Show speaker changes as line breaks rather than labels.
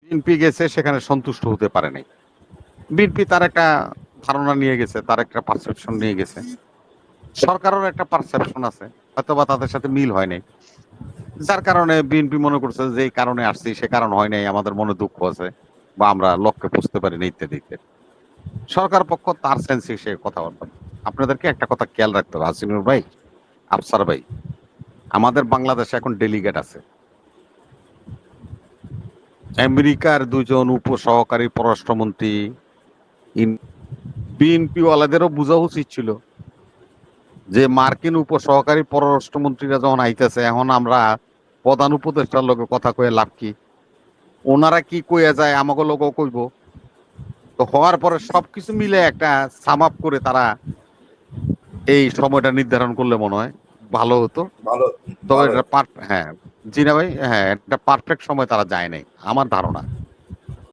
BNP গেছে, সেখানে সন্তুষ্ট হতে পারে নাই। বিএনপি তার একটা ধারণা নিয়ে গেছে, তার একটা পারসেপশন নিয়ে গেছে। সরকারেরও একটা পারসেপশন আছে, হয়তোবা তাদের সাথে মিল হয় নাই, যার কারণে বিএনপি মনে করছে যে এই কারণে আসছি, সে কারণ হয় নাই, আমাদের মনে দুঃখ আছে বা আমরা লক্ষ্যে পৌঁছতে পারি না ইত্যাদি ইত্যাদি। সরকার পক্ষ তার সেন্সে সে কথা বলবে। আপনাদেরকে একটা কথা খেয়াল রাখতে হবে হাসিনুর ভাই, আফসার ভাই, আমাদের বাংলাদেশে এখন ডেলিগেট আছে। আমেরিকার দুজন উপসহকারী পররাষ্ট্রমন্ত্রী, বিএনপি ওয়ালাদেরও বোঝা উচিত ছিল যে মার্কিন উপসহকারী পররাষ্ট্রমন্ত্রীরা যখন আইতেছে, এখন আমরা প্রধান উপদেষ্টার লোকে কথা কয়ে লাভ কি? ওনারা কি কইয়া যায় আমাকে লোকও কইব। তো হওয়ার পরে সবকিছু মিলে একটা সাম আপ করে তারা এই সময়টা নির্ধারণ করলে মনে হয় ভালো হতো।
ভালো
তবে
ভালো
এটা হ্যাঁ, জি না ভাই, হ্যাঁ, একটা পারফেক্ট সময় তারা যায় নাই আমার ধারণা।